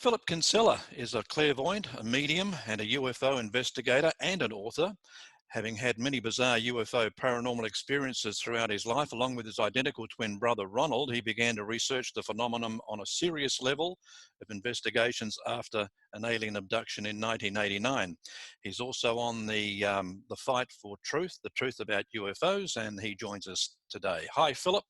Philip Kinsella is a clairvoyant, a medium, and a UFO investigator and an author. Having had many bizarre UFO paranormal experiences throughout his life, along with his identical twin brother Ronald, he began to research the phenomenon on a serious level of investigations after an alien abduction in 1989. He's also on the fight for truth, the truth about UFOs, and he joins us today. Hi, Philip.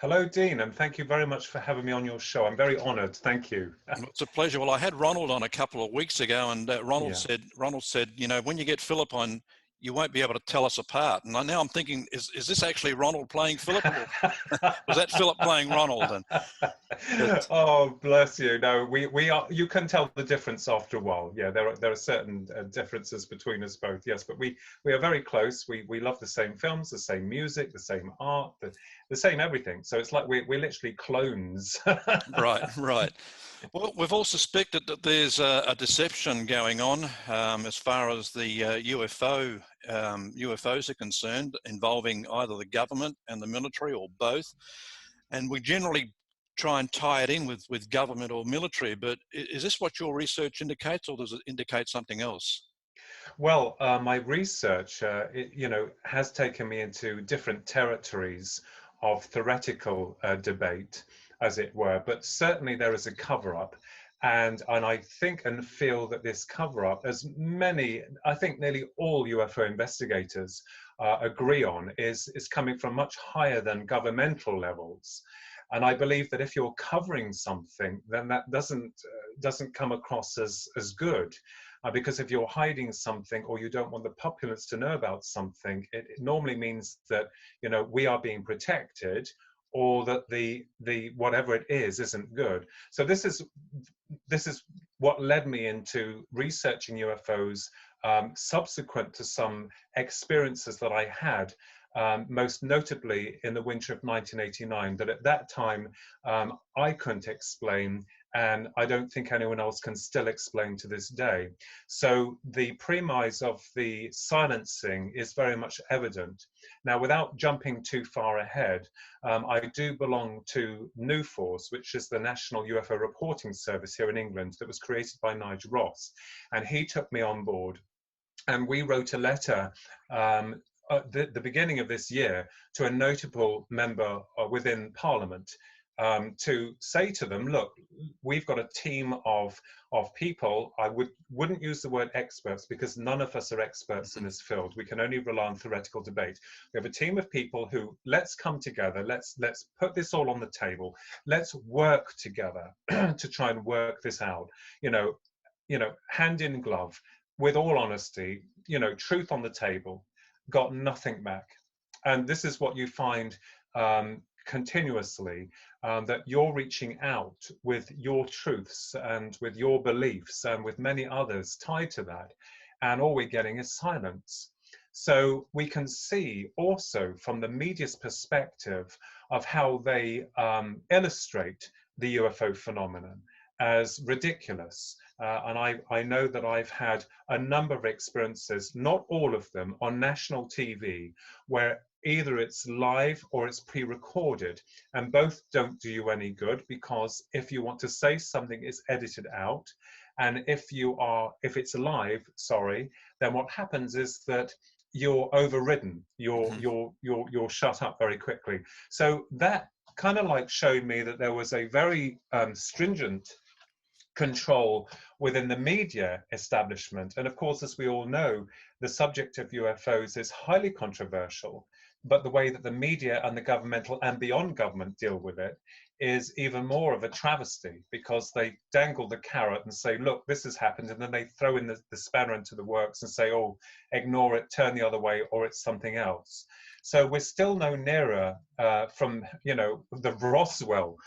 Hello, Dean, and thank you very much for having me on your show. I'm very honoured. Thank you. It's a pleasure. Well, I had Ronald on a couple of weeks ago, and Ronald said, you know, when you get Philip on, you won't be able to tell us apart. And now I'm thinking, is this actually Ronald playing Philip, or was that Philip playing Ronald? Oh, bless you. No, we are. You can tell the difference after a while. Yeah, there are certain differences between us both. Yes, but we are very close. We love the same films, the same music, the same art, the same everything. So it's like we're literally clones. Right. Well, we've all suspected that there's a deception going on as far as the UFOs are concerned, involving either the government and the military or both. And we generally try and tie it in with government or military. But is this what your research indicates, or does it indicate something else? Well, my research, has taken me into different territories of theoretical debate, as it were. But certainly there is a cover-up, and I think and feel that this cover-up, as I think nearly all UFO investigators agree on, is coming from much higher than governmental levels. And I believe that if you're covering something, then that doesn't come across as good. Because if you're hiding something, or you don't want the populace to know about something, it normally means that, you know, we are being protected, or that the whatever it is isn't good. So this is what led me into researching UFOs, subsequent to some experiences that I had, most notably in the winter of 1989, that at that time I couldn't explain, and I don't think anyone else can still explain to this day. So the premise of the silencing is very much evident. Now, without jumping too far ahead, I do belong to NUFORS, which is the National UFO Reporting Service here in England, that was created by Nigel Ross, and he took me on board. And we wrote a letter at the beginning of this year to a notable member within Parliament, to say to them, look, we've got a team of people. I wouldn't use the word experts, because none of us are experts in this field. We can only rely on theoretical debate. We have a team of people who, let's come together, let's put this all on the table, let's work together to try and work this out, you know, hand in glove, with all honesty, truth on the table. Got nothing back. And this is what you find continuously, that you're reaching out with your truths and with your beliefs and with many others tied to that, and all we're getting is silence. So we can see also from the media's perspective of how they illustrate the UFO phenomenon as ridiculous. And I know that I've had a number of experiences, not all of them, on national TV, where either it's live or it's pre-recorded, and both don't do you any good, because if you want to say something, it's edited out. And if it's live, then what happens is that you're overridden, you're shut up very quickly. So that kind of like showed me that there was a very stringent control within the media establishment. And of course, as we all know, the subject of UFOs is highly controversial, but the way that the media and the governmental and beyond government deal with it is even more of a travesty, because they dangle the carrot and say, look, this has happened, and then they throw in the spanner into the works and say, oh, ignore it, turn the other way, or it's something else. So we're still no nearer from, the Roswell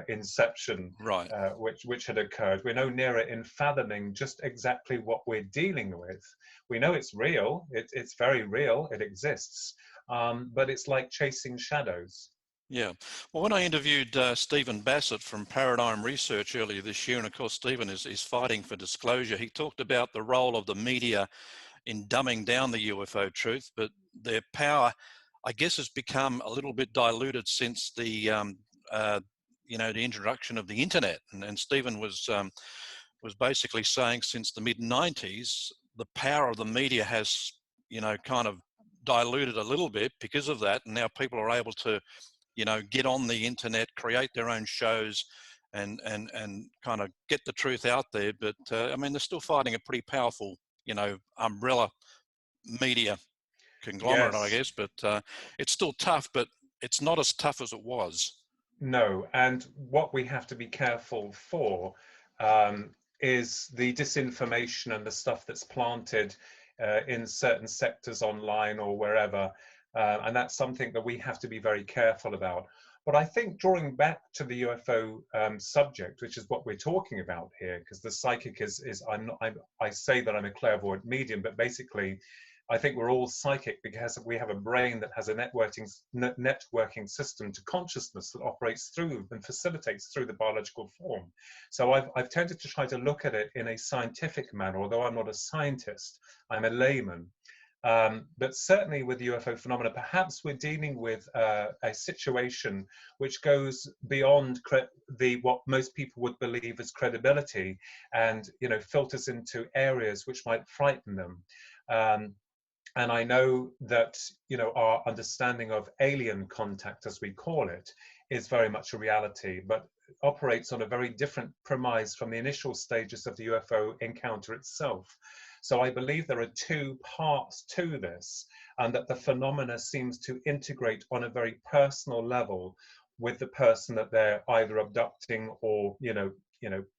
inception, right, which had occurred. We're no nearer in fathoming just exactly what we're dealing with. We know it's real, it's very real, it exists, but it's like chasing shadows. Yeah. Well, when I interviewed Stephen Bassett from Paradigm Research earlier this year, and of course Stephen is fighting for disclosure, he talked about the role of the media in dumbing down the UFO truth, but their power, I guess, has become a little bit diluted since the the introduction of the internet. And Stephen was basically saying since the mid-90s, the power of the media has, kind of diluted a little bit because of that. And now people are able to, get on the internet, create their own shows, and kind of get the truth out there. But I mean, they're still fighting a pretty powerful, umbrella media conglomerate, I Yes. guess. But it's still tough, but it's not as tough as it was. No, and what we have to be careful for is the disinformation and the stuff that's planted in certain sectors online or wherever. And that's something that we have to be very careful about. But I think drawing back to the UFO subject, which is what we're talking about here, because the psychic is I say that I'm a clairvoyant medium, but basically I think we're all psychic because we have a brain that has a networking system to consciousness that operates through and facilitates through the biological form. So I've tended to try to look at it in a scientific manner, although I'm not a scientist, I'm a layman. But certainly with UFO phenomena, perhaps we're dealing with a situation which goes beyond what most people would believe as credibility, and filters into areas which might frighten them. And I know that our understanding of alien contact, as we call it, is very much a reality, but operates on a very different premise from the initial stages of the UFO encounter itself. So I believe there are two parts to this, and that the phenomena seems to integrate on a very personal level with the person that they're either abducting or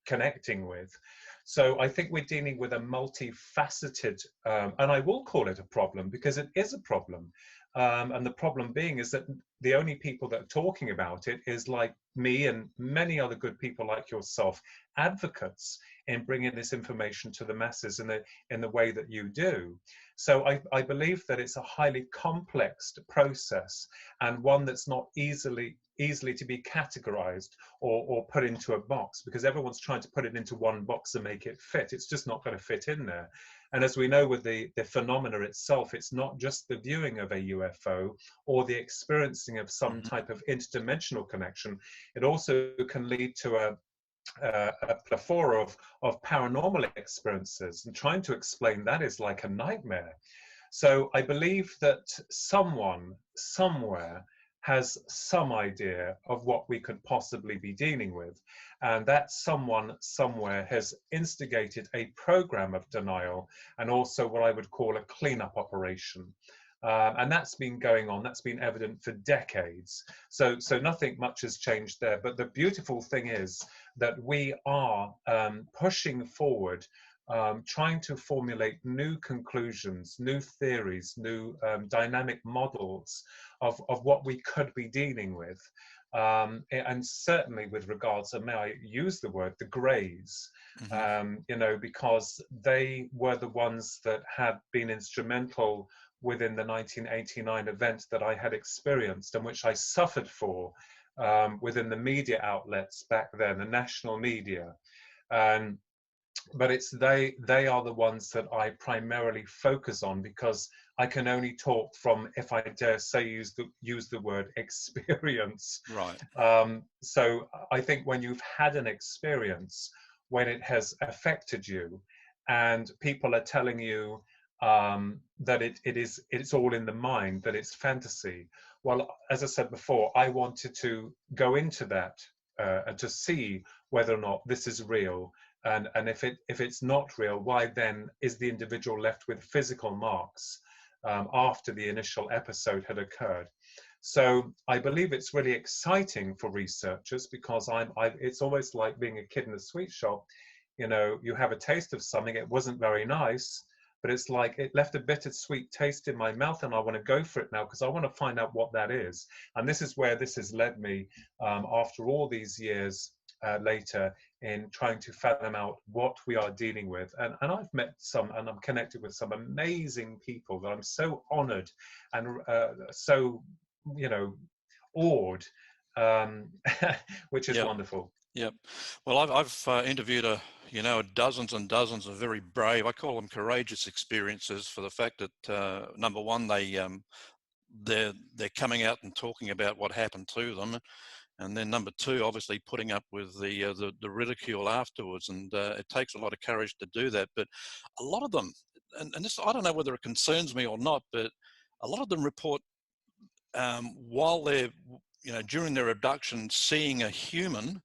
connecting with. So I think we're dealing with a multifaceted, and I will call it a problem because it is a problem. And the problem being is that the only people that are talking about it is like me and many other good people like yourself, advocates in bringing this information to the masses in the way that you do. So I believe that it's a highly complex process, and one that's not easily to be categorized or put into a box, because everyone's trying to put it into one box and make it fit. It's just not going to fit in there. And as we know with the phenomena itself, it's not just the viewing of a UFO or the experiencing of some type of interdimensional connection. It also can lead to a plethora of paranormal experiences, and trying to explain that is like a nightmare. So I believe that someone somewhere has some idea of what we could possibly be dealing with, and that someone somewhere has instigated a program of denial and also what I would call a cleanup operation. And that's been going on, that's been evident for decades. So nothing much has changed there. But the beautiful thing is that we are pushing forward, trying to formulate new conclusions, new theories, new dynamic models of what we could be dealing with. And certainly with regards, and may I use the word, the Greys, because they were the ones that had been instrumental within the 1989 event that I had experienced, and which I suffered for within the media outlets back then, the national media. But it's they are the ones that I primarily focus on, because I can only talk from, if I dare say, use the word experience. Right. So I think when you've had an experience, when it has affected you, and people are telling you that it's all in the mind, that it's fantasy. Well, as I said before, I wanted to go into that and to see whether or not this is real. And if it's not real, why then is the individual left with physical marks after the initial episode had occurred? So I believe it's really exciting for researchers, because it's almost like being a kid in a sweet shop. You have a taste of something, it wasn't very nice, but it's like it left a bittersweet taste in my mouth, and I want to go for it now because I want to find out what that is. And this is where this has led me after all these years later, in trying to fathom out what we are dealing with. And I've met some, and I'm connected with some amazing people that I'm so honored and so, awed, which is Yep. wonderful. Yep. Well, I've interviewed dozens and dozens of very brave, I call them courageous experiences, for the fact that number one, they're coming out and talking about what happened to them, and then number two, obviously putting up with the ridicule afterwards. And it takes a lot of courage to do that. But a lot of them, and this, I don't know whether it concerns me or not, but a lot of them report while they're, during their abduction, seeing a human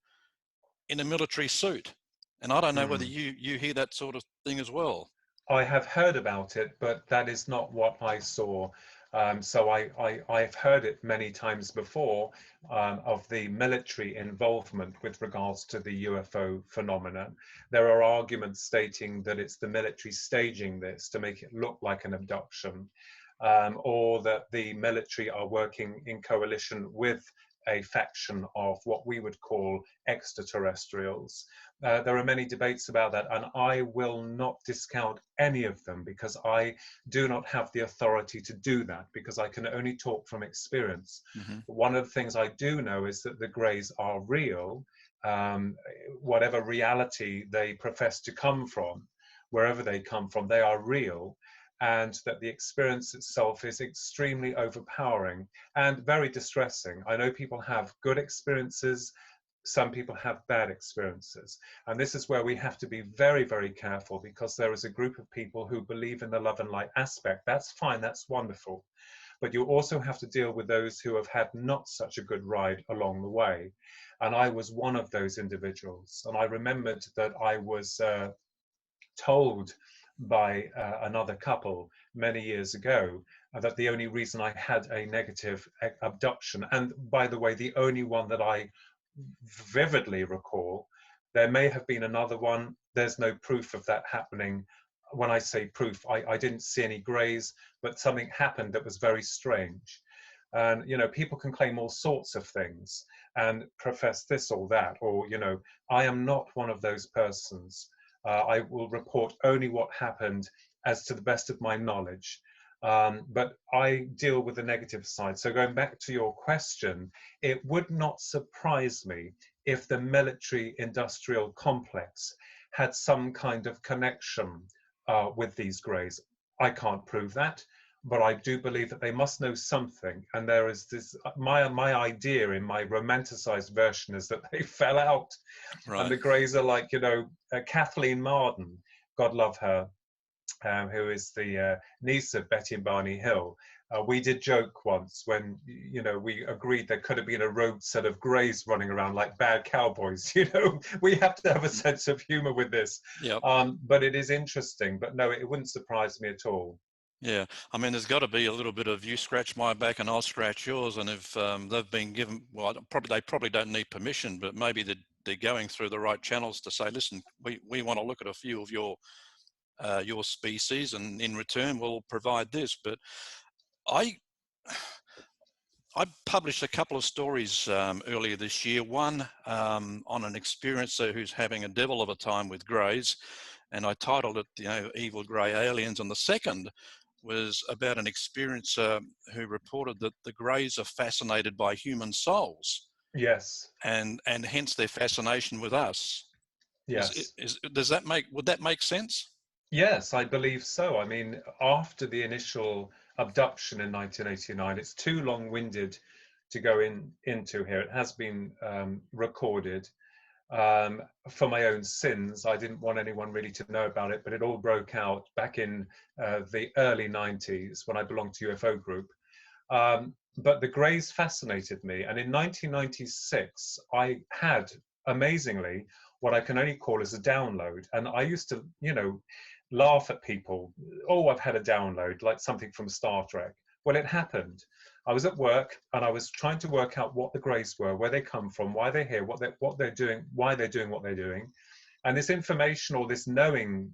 in a military suit. And I don't know whether you hear that sort of thing as well. I have heard about it, but that is not what I saw. So I've heard it many times before, of the military involvement with regards to the UFO phenomenon. There are arguments stating that it's the military staging this to make it look like an abduction, or that the military are working in coalition with a faction of what we would call extraterrestrials. There are many debates about that, and I will not discount any of them because I do not have the authority to do that, because I can only talk from experience. One of the things I do know is that the Greys are real, whatever reality they profess to come from, wherever they come from, they are real, and that the experience itself is extremely overpowering and very distressing. I know people have good experiences, some people have bad experiences. And this is where we have to be very, very careful, because there is a group of people who believe in the love and light aspect. That's fine, that's wonderful. But you also have to deal with those who have had not such a good ride along the way. And I was one of those individuals. And I remembered that I was told by another couple many years ago that the only reason I had a negative abduction, and by the way, the only one that I vividly recall, there may have been another one, there's no proof of that happening. When I say proof, I didn't see any Greys, but something happened that was very strange. And people can claim all sorts of things and profess this or that, or I am not one of those persons. I will report only what happened as to the best of my knowledge. But I deal with the negative side. So going back to your question, it would not surprise me if the military industrial complex had some kind of connection with these Greys. I can't prove that, but I do believe that they must know something. And there is this, my idea in my romanticized version is that they fell out. Right. And the Greys are like, Kathleen Marden, God love her, who is the niece of Betty and Barney Hill. We did joke once when, we agreed there could have been a rogue set of Greys running around like bad cowboys. We have to have a sense of humor with this. Yep. But it is interesting. But no, it wouldn't surprise me at all. Yeah, I mean, there's got to be a little bit of you scratch my back and I'll scratch yours. And if they've been given, well, they probably don't need permission, but maybe they're going through the right channels to say, listen, we want to look at a few of your species, and in return we'll provide this. But I published a couple of stories earlier this year. One on an experiencer who's having a devil of a time with Greys, and I titled it, Evil Grey Aliens. And the second was about an experiencer who reported that the Greys are fascinated by human souls. Yes. And hence their fascination with us. Yes. Would that make sense? Yes, I believe so. I mean, after the initial abduction in 1989, it's too long-winded to go into here. It has been recorded. For my own sins, I didn't want anyone really to know about it, but it all broke out back in the early 90s when I belonged to UFO Group. But the Greys fascinated me. And in 1996, I had, amazingly, what I can only call as a download. And I used to, laugh at people. Oh, I've had a download, like something from Star Trek. Well, it happened. I was at work and I was trying to work out what the Greys were, where they come from, why they're here, what they're doing, why they're doing what they're doing. And this information, or this knowing,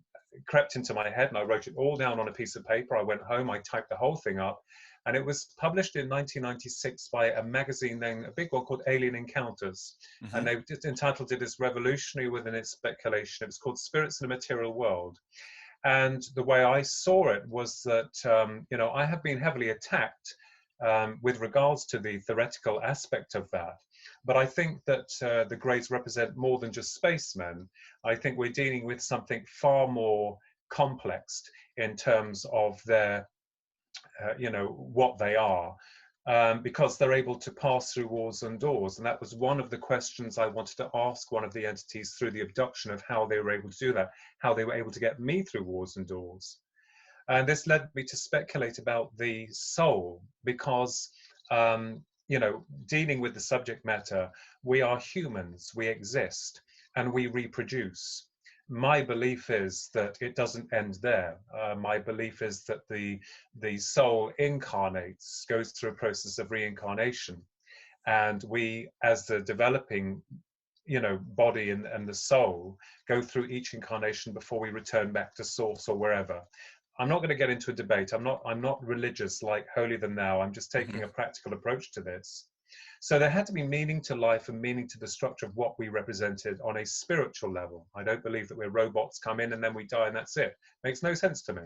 crept into my head, and I wrote it all down on a piece of paper. I went home, I typed the whole thing up, and it was published in 1996 by a magazine named, a big one called Alien Encounters. Mm-hmm. And they entitled it as revolutionary within its speculation. It was called Spirits in a Material World. And the way I saw it was that, I have been heavily attacked with regards to the theoretical aspect of that. But I think that the Greys represent more than just spacemen. I think we're dealing with something far more complex in terms of their, what they are. because they're able to pass through walls and doors. And that was one of the questions I wanted to ask one of the entities through the abduction, of how they were able to do that, how they were able to get me through walls and doors. And this led me to speculate about the soul, because, you know, dealing with the subject matter, we are humans, we exist, and we reproduce. My belief is that it doesn't end there. My belief is that the soul incarnates, goes through a process of reincarnation, and we, as the developing, you know, body and the soul, go through each incarnation before we return back to source or wherever. I'm not going to get into a debate. I'm not religious like holier than thou. I'm just taking a practical approach to this. So there had to be meaning to life and meaning to the structure of what we represented on a spiritual level. I don't believe that we're robots, come in and then we die and that's it. Makes no sense to me.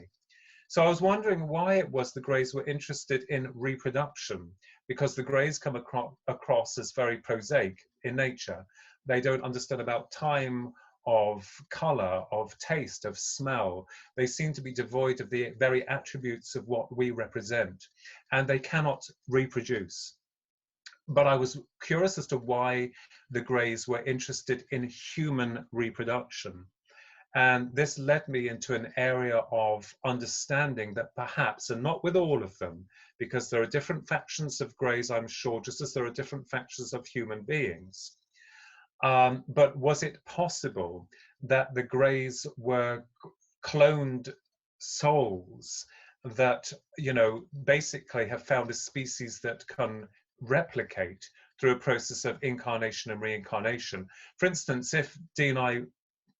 So I was wondering why it was the Greys were interested in reproduction, because the Greys come across as very prosaic in nature. They don't understand about time, of color, of taste, of smell. They seem to be devoid of the very attributes of what we represent, and they cannot reproduce. But I was curious as to why the Greys were interested in human reproduction. And this led me into an area of understanding that perhaps, and not with all of them, because there are different factions of Greys, I'm sure, just as there are different factions of human beings. But was it possible that the Greys were cloned souls that, you know, basically have found a species that can replicate through a process of incarnation and reincarnation? For instance, if Dean, I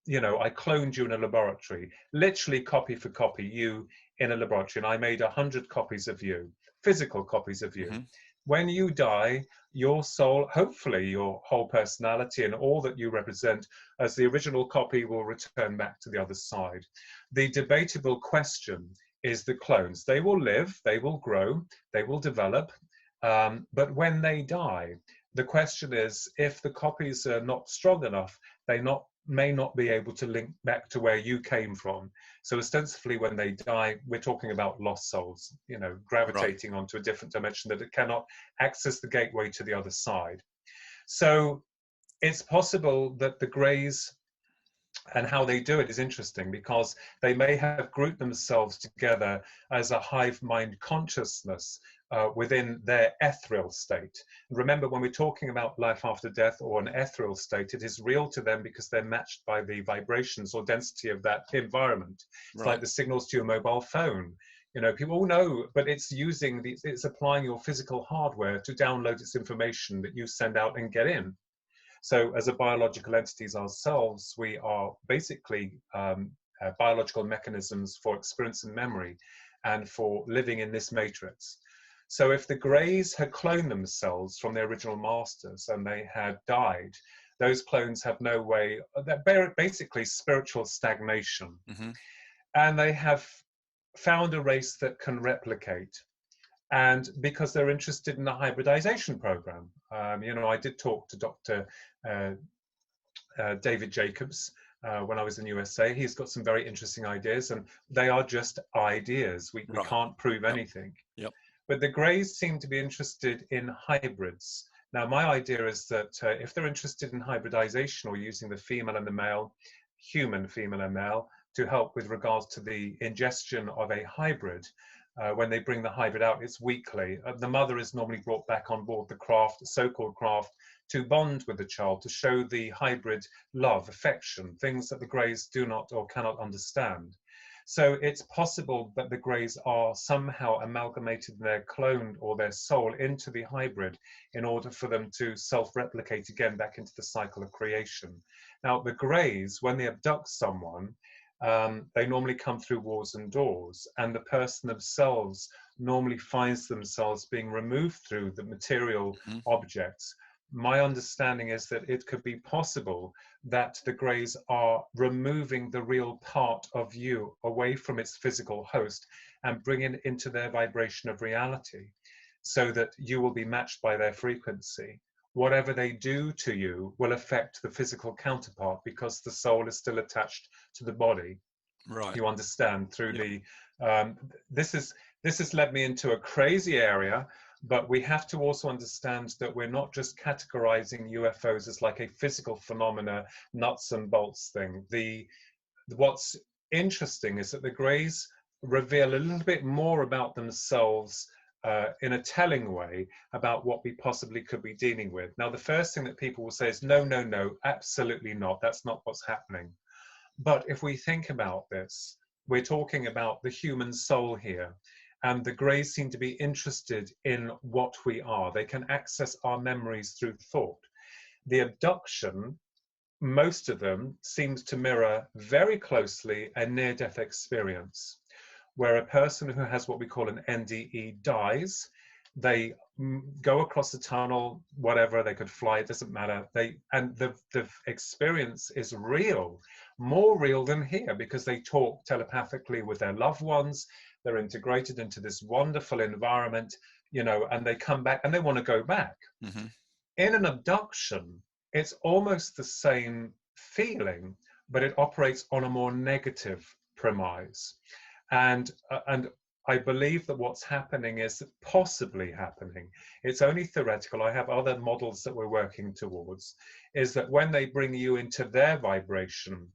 cloned you in a laboratory, literally copy for copy, you in a laboratory, and I made 100 copies of you, physical copies of you. When you die, your soul, hopefully your whole personality and all that you represent as the original copy, will return back to the other side. The debatable question is the clones. They will live, they will grow, they will develop, but when they die, the question is, if the copies are not strong enough, they may not be able to link back to where you came from. So ostensibly, when they die, we're talking about lost souls, you know, gravitating onto a different dimension that it cannot access the gateway to the other side. So it's possible that the Greys, and how they do it is interesting, because they may have grouped themselves together as a hive mind consciousness within their ethereal state. Remember, when we're talking about life after death or an ethereal state, it is real to them because they're matched by the vibrations or density of that environment. It's like the signals to your mobile phone. You know, people know, but it's it's applying your physical hardware to download its information that you send out and get in. So as a biological entities ourselves, we are basically biological mechanisms for experience and memory and for living in this matrix. So if the Greys had cloned themselves from their original masters and they had died, those clones have no way, they're basically spiritual stagnation. And they have found a race that can replicate. And because they're interested in the hybridization program. You know, I did talk to Dr. David Jacobs when I was in the USA. He's got some very interesting ideas, and they are just ideas. We can't prove anything. But the Greys seem to be interested in hybrids. Now, my idea is that if they're interested in hybridization, or using the female and the male, human female and male, to help with regards to the ingestion of a hybrid, when they bring the hybrid out, it's weekly. The mother is normally brought back on board the craft, so-called craft, to bond with the child, to show the hybrid love, affection, things that the Greys do not or cannot understand. So it's possible that the Greys are somehow amalgamated their clone or their soul into the hybrid in order for them to self-replicate again back into the cycle of creation. Now, the Greys, when they abduct someone, they normally come through walls and doors, and the person themselves normally finds themselves being removed through the material objects. My understanding is that it could be possible that the Greys are removing the real part of you away from its physical host and bringing it into their vibration of reality, so that you will be matched by their frequency. Whatever they do to you will affect the physical counterpart, because the soul is still attached to the body. You understand, through the this has led me into a crazy area But we have to also understand that we're not just categorizing UFOs as like a physical phenomena, nuts and bolts thing. What's interesting is that the Greys reveal a little bit more about themselves in a telling way about what we possibly could be dealing with. Now, the first thing that people will say is, no, no, no, absolutely not. That's not what's happening. But if we think about this, we're talking about the human soul here. And the Greys seem to be interested in what we are. They can access our memories through thought. The abduction, most of them, seems to mirror very closely a near-death experience, where a person who has what we call an NDE dies. They go across the tunnel, whatever, they could fly, it doesn't matter. The experience is real, more real than here, because they talk telepathically with their loved ones. They're integrated into this wonderful environment, you know, and they come back and they want to go back. Mm-hmm. In an abduction, it's almost the same feeling, but it operates on a more negative premise. And I believe that what's happening is possibly happening. It's only theoretical. I have other models that we're working towards, is that when they bring you into their vibration,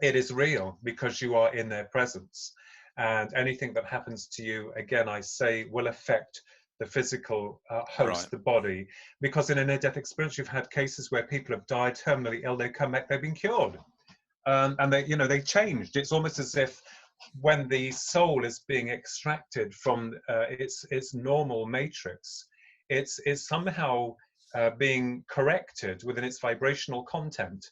it is real because you are in their presence. And anything that happens to you, again, I say, will affect the physical host, Right. the body, because in a near-death experience, you've had cases where people have died terminally ill, they come back, they've been cured. And they, you know, they changed. It's almost as if when the soul is being extracted from its normal matrix, it's somehow being corrected within its vibrational content,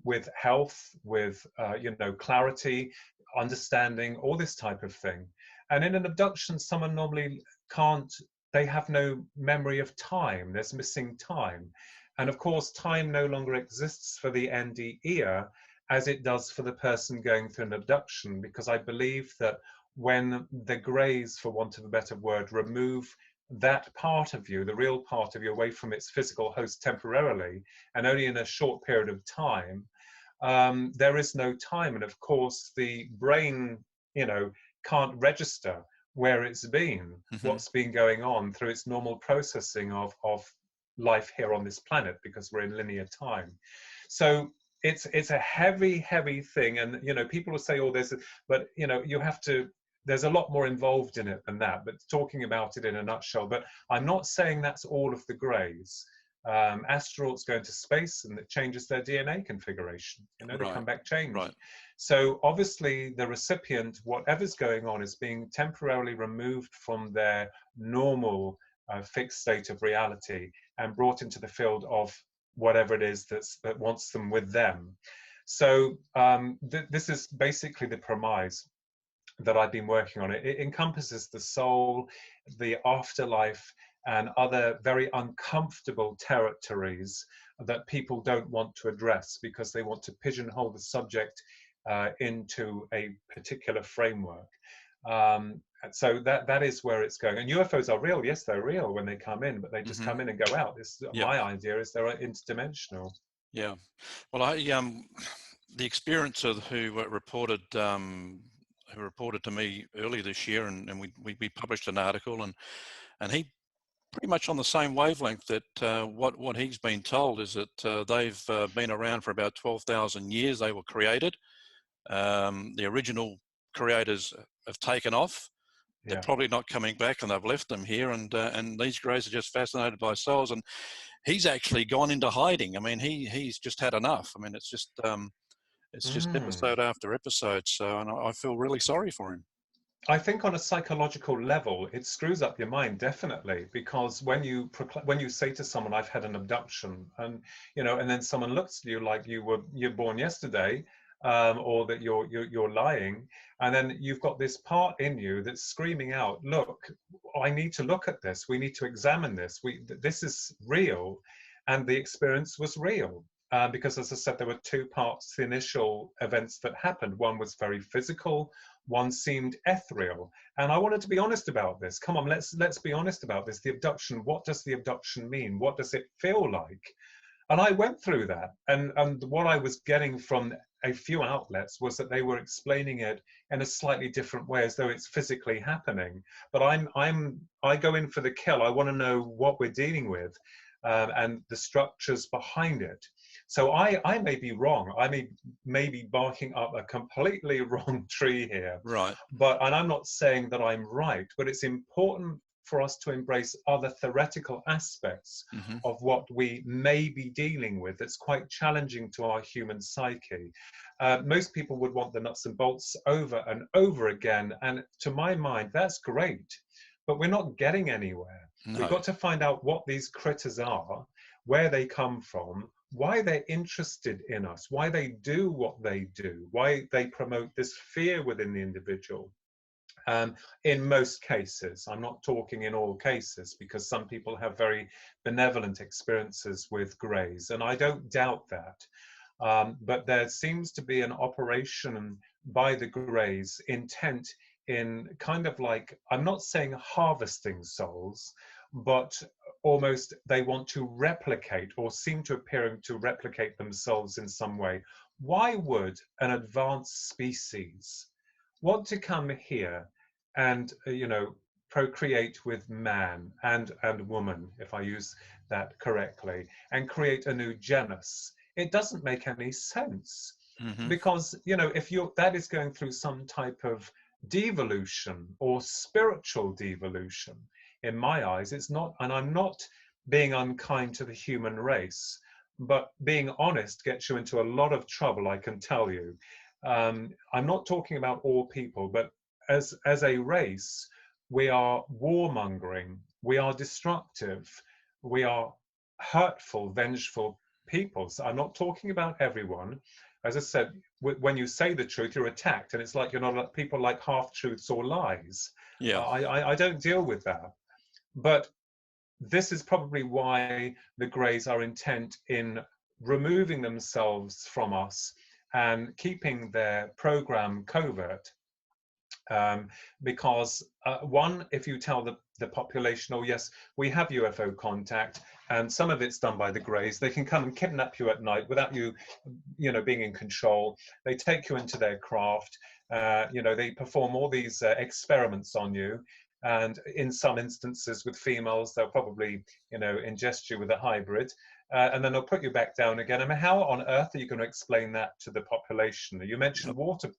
with health, with you know, clarity, understanding, all this type of thing. And in an abduction, someone normally can't. They have no memory of time. There's missing time. And of course, time no longer exists for the NDE as it does for the person going through an abduction, because I believe that when the Greys, for want of a better word, remove that part of you, the real part of you, away from its physical host temporarily, and only in a short period of time, there is no time. And of course, the brain, you know, can't register where it's been, Mm-hmm. what's been going on through its normal processing of life here on this planet, because we're in linear time. So it's a heavy thing. And you know, people will say, oh, but you know, you have to, there's a lot more involved in it than that. But talking about it in a nutshell, but I'm not saying that's all of the Greys. Astronauts go into space and it changes their DNA configuration. You know, they come back changed. Right. So obviously the recipient, whatever's going on, is being temporarily removed from their normal fixed state of reality and brought into the field of whatever it is that wants them with them. So this is basically the premise that I've been working on. It encompasses the soul, the afterlife, and other very uncomfortable territories that people don't want to address because they want to pigeonhole the subject into a particular framework. So that is where it's going. And UFOs are real. Yes, they're real when they come in, but they just come in and go out. My idea is they're interdimensional. Yeah. Well, the experience of who reported to me earlier this year, and we published an article, and he pretty much on the same wavelength, that what he's been told is that they've been around for about 12,000 years. They were created. The original creators have taken off. They're probably not coming back, and they've left them here. And these Greys are just fascinated by souls. And he's actually gone into hiding. I mean, he's just had enough. I mean, it's just episode after episode. So, and I feel really sorry for him. I think on a psychological level, it screws up your mind, definitely, because when you say to someone, "I've had an abduction," and you know, and then someone looks at you like you're born yesterday, or that you're lying, and then you've got this part in you that's screaming out, "Look, I need to look at this. We need to examine this. This is real," and the experience was real. Because, as I said, there were two parts to the initial events that happened. One was very physical, one seemed ethereal. And I wanted to be honest about this. Come on, let's be honest about this. The abduction, what does the abduction mean? What does it feel like? And I went through that, and what I was getting from a few outlets was that they were explaining it in a slightly different way, as though it's physically happening. But I go in for the kill. I want to know what we're dealing with, and the structures behind it. So I may be wrong. I may be barking up a completely wrong tree here, Right. and I'm not saying that I'm right. But it's important for us to embrace other theoretical aspects Hmm. of what we may be dealing with that's quite challenging to our human psyche. Most people would want the nuts and bolts over and over again, and to my mind, that's great, but we're not getting anywhere. We've No. got to find out what these critters are, where they come from, why they're interested in us, why they do what they do, why they promote this fear within the individual. In most cases, I'm not talking in all cases, because some people have very benevolent experiences with greys, and I don't doubt that. But there seems to be an operation by the greys intent in kind of like, I'm not saying harvesting souls, but almost they want to replicate, or seem to appearing to replicate themselves in some way. Why would an advanced species want to come here and procreate with man and woman, if I use that correctly, and create a new genus? It doesn't make any sense, Hmm. because if that is going through some type of devolution or spiritual devolution. In my eyes, it's not. And I'm not being unkind to the human race, but being honest gets you into a lot of trouble, I can tell you. I'm not talking about all people, but as a race, we are warmongering, we are destructive, we are hurtful, vengeful people. So I'm not talking about everyone. As I said, when you say the truth, you're attacked, and it's like you're not people like half truths or lies. Yeah. I don't deal with that. But this is probably why the Greys are intent in removing themselves from us and keeping their program covert. Because one, if you tell the population, oh yes, we have UFO contact, and some of it's done by the Greys, they can come and kidnap you at night without you, being in control. They take you into their craft. They perform all these experiments on you. And in some instances with females, they'll probably, ingest you with a hybrid. And then they'll put you back down again. I mean, how on earth are you going to explain that to the population? You mentioned Yep.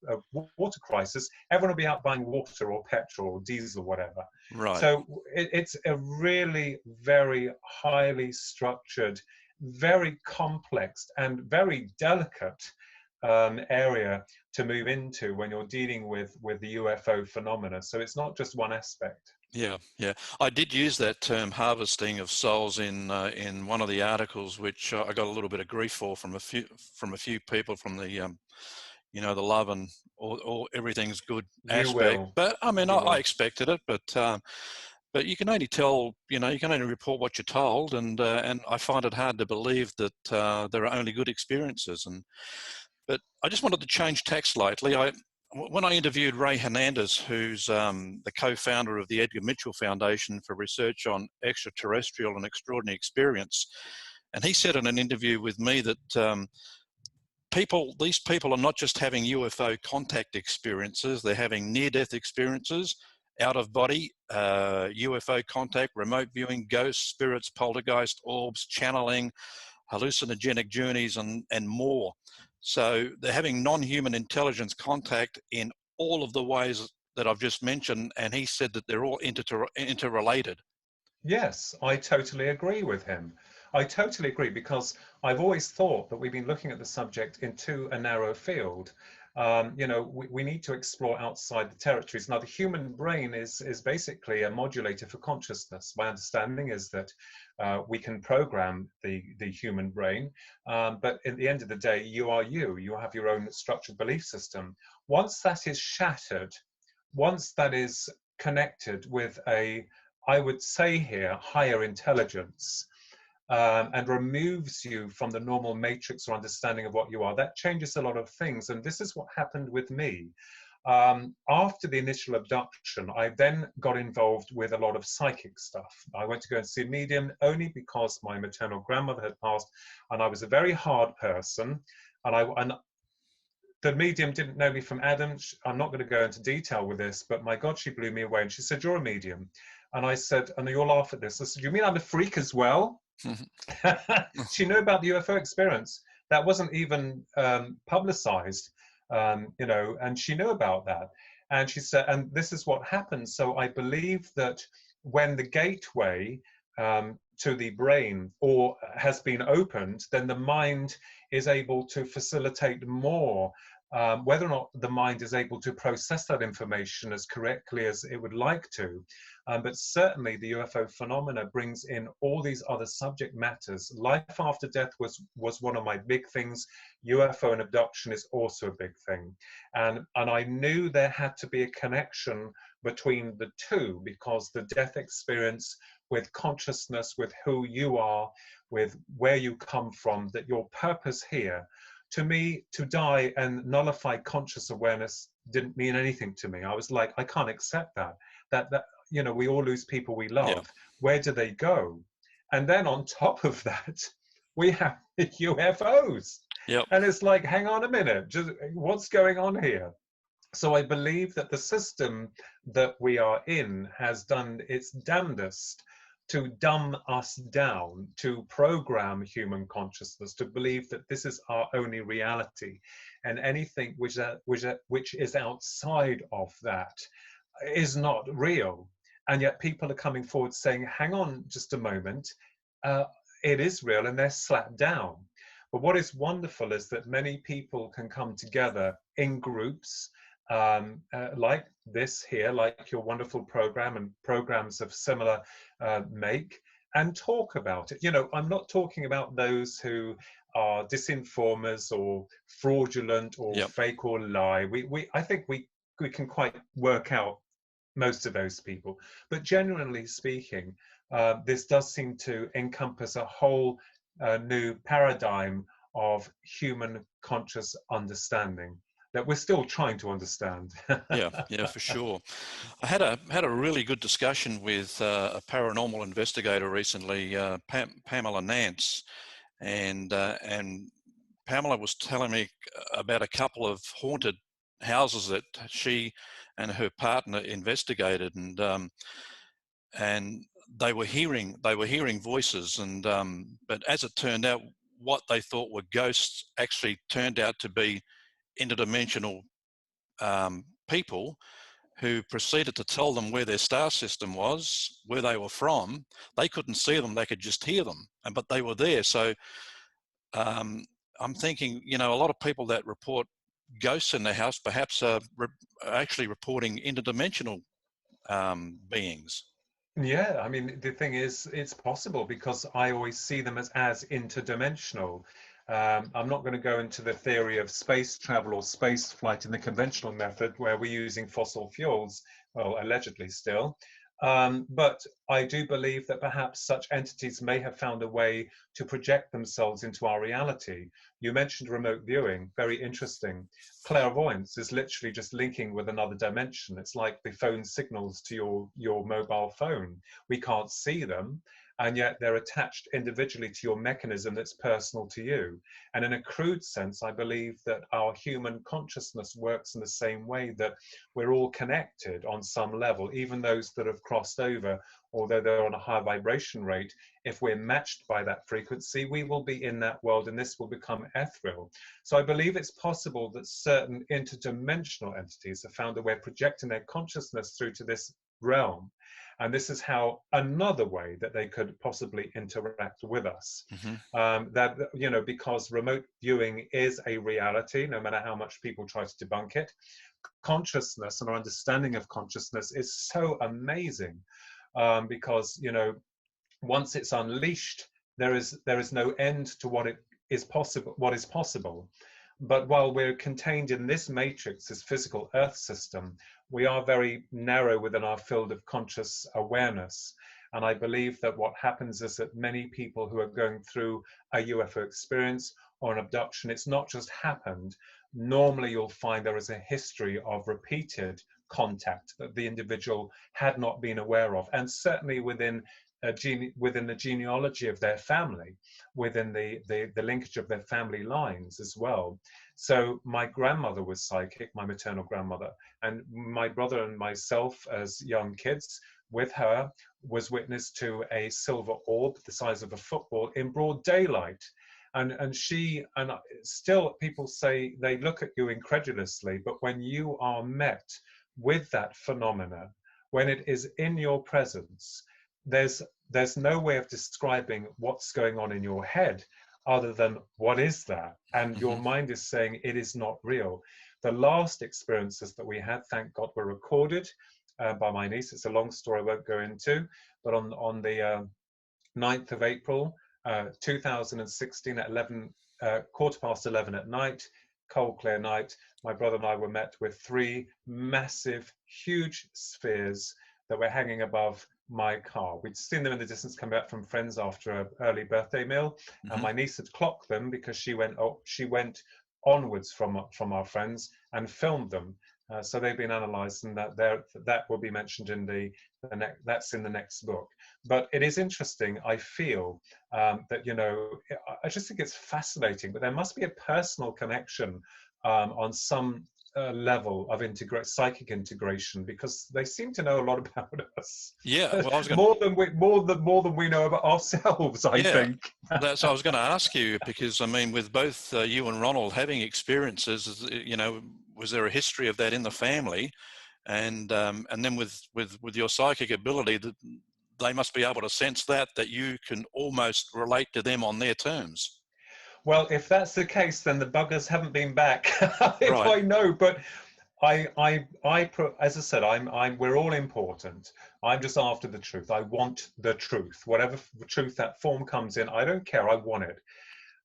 water crisis. Everyone will be out buying water or petrol or diesel or whatever. Right. So it's a really very highly structured, very complex, and very delicate area to move into when you're dealing with the UFO phenomena. So it's not just one aspect. Yeah, yeah. I did use that term harvesting of souls in one of the articles, which I got a little bit of grief for from a few people from the the love and all everything's good You aspect. will. But I mean, You I will. expected it, but you can only tell, you can only report what you're told, and I find it hard to believe that there are only good experiences. But I just wanted to change tack slightly. When I interviewed Ray Hernandez, who's the co-founder of the Edgar Mitchell Foundation for Research on Extraterrestrial and Extraordinary Experience, and he said in an interview with me that these people are not just having UFO contact experiences, they're having near-death experiences, out-of-body, UFO contact, remote viewing, ghosts, spirits, poltergeist, orbs, channeling, hallucinogenic journeys, and more. So they're having non-human intelligence contact in all of the ways that I've just mentioned, and he said that they're all interrelated. Yes, I totally agree with him. I totally agree, because I've always thought that we've been looking at the subject into a narrow field. We need to explore outside the territories. Now, the human brain is basically a modulator for consciousness. My understanding is that we can program the human brain, but at the end of the day, you are you. You have your own structured belief system. Once that is shattered, once that is connected with I would say here, higher intelligence, and removes you from the normal matrix or understanding of what you are, that changes a lot of things. And this is what happened with me. After the initial abduction, I then got involved with a lot of psychic stuff. I went to go and see a medium only because my maternal grandmother had passed, and I was a very hard person. And the medium didn't know me from Adam. I'm not going to go into detail with this, but my God, she blew me away. And she said, "You're a medium." And I said, and you'll laugh at this. I said, "You mean I'm a freak as well?" She knew about the UFO experience. That wasn't even publicized, and she knew about that. And she said, and this is what happened. So I believe that when the gateway to the brain or has been opened, then the mind is able to facilitate more. Whether or not the mind is able to process that information as correctly as it would like to. But certainly the UFO phenomena brings in all these other subject matters. Life after death was one of my big things. UFO and abduction is also a big thing. And I knew there had to be a connection between the two, because the death experience with consciousness, with who you are, with where you come from, that your purpose here, to me, to die and nullify conscious awareness didn't mean anything to me. I was like, I can't accept that. That we all lose people we love. Yeah. Where do they go? And then on top of that, we have the UFOs. Yep. And it's like, hang on a minute, just what's going on here? So I believe that the system that we are in has done its damnedest to dumb us down, to program human consciousness to believe that this is our only reality, and anything which is outside of that is not real. And yet people are coming forward saying, hang on just a moment, it is real, and they're slapped down. But what is wonderful is that many people can come together in groups, like this here, like your wonderful program and programs of similar make, and talk about it. I'm not talking about those who are disinformers or fraudulent or Yep. fake or lie. I think we can quite work out most of those people. But generally speaking, this does seem to encompass a whole new paradigm of human conscious understanding that we're still trying to understand. Yeah, for sure. I had a really good discussion with a paranormal investigator recently, Pamela Nance, and Pamela was telling me about a couple of haunted houses that she and her partner investigated, and they were hearing voices, and but as it turned out, what they thought were ghosts actually turned out to be interdimensional people who proceeded to tell them where their star system was, where they were from. They couldn't see them, they could just hear them, but they were there. So I'm thinking, a lot of people that report ghosts in their house perhaps are actually reporting interdimensional beings. Yeah, I mean, the thing is, it's possible because I always see them as interdimensional. I'm not going to go into the theory of space travel or space flight in the conventional method where we're using fossil fuels, well, allegedly still. But I do believe that perhaps such entities may have found a way to project themselves into our reality. You mentioned remote viewing, very interesting. Clairvoyance is literally just linking with another dimension. It's like the phone signals to your mobile phone. We can't see them, and yet they're attached individually to your mechanism that's personal to you. And in a crude sense, I believe that our human consciousness works in the same way, that we're all connected on some level, even those that have crossed over, although they're on a high vibration rate. If we're matched by that frequency, we will be in that world, and this will become ethereal. So I believe it's possible that certain interdimensional entities have found a way of projecting their consciousness through to this realm. And this is how another way that they could possibly interact with us. Mm-hmm. Because remote viewing is a reality, no matter how much people try to debunk it. Consciousness and our understanding of consciousness is so amazing, because once it's unleashed, there is no end to what is possible. But while we're contained in this matrix, this physical earth system, we are very narrow within our field of conscious awareness. And I believe that what happens is that many people who are going through a UFO experience or an abduction, it's not just happened, normally you'll find there is a history of repeated contact that the individual had not been aware of, and certainly within within the genealogy of their family, within the linkage of their family lines as well. So my grandmother was psychic, my maternal grandmother, and my brother and myself as young kids with her was witness to a silver orb the size of a football in broad daylight. And she, and still people say, they look at you incredulously, but when you are met with that phenomena, when it is in your presence, there's no way of describing what's going on in your head other than what is that? And your mind is saying it is not real. The last experiences that we had, thank God, were recorded by my niece. It's a long story I won't go into, but on the 9th of April, 2016 at 11, quarter past 11 at night, cold, clear night, my brother and I were met with 3 massive, huge spheres that were hanging above my car. We'd seen them in the distance come back from friends after an early birthday meal, and my niece had clocked them because she went onwards from our friends and filmed them. So they've been analysed, and that will be mentioned in that's in the next book. But it is interesting. I feel that, you know, I just think it's fascinating. But there must be a personal connection on some level of psychic integration, because they seem to know a lot about us. Yeah, well, I was going more than we know about ourselves, I think. That's I was going to ask you, because I mean, with both you and Ronald having experiences, you know, was there a history of that in the family? And then with your psychic ability, that they must be able to sense that you can almost relate to them on their terms. Well, if that's the case, then the buggers haven't been back. If Right. I know, but as I said, we're all important. I'm just after the truth. I want the truth, whatever truth that form comes in. I don't care. I want it.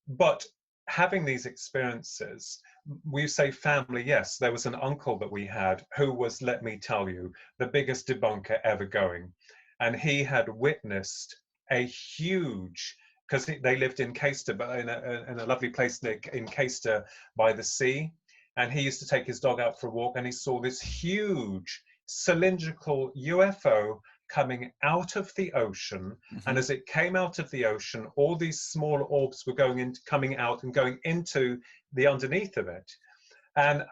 But having these experiences, we say family. Yes, there was an uncle that we had who was, let me tell you, the biggest debunker ever going, and he had witnessed a huge, because they lived in Caister, but in a lovely place in Caister by the sea. And he used to take his dog out for a walk, and he saw this huge cylindrical UFO coming out of the ocean. And as it came out of the ocean, all these small orbs were coming out and going into the underneath of it. And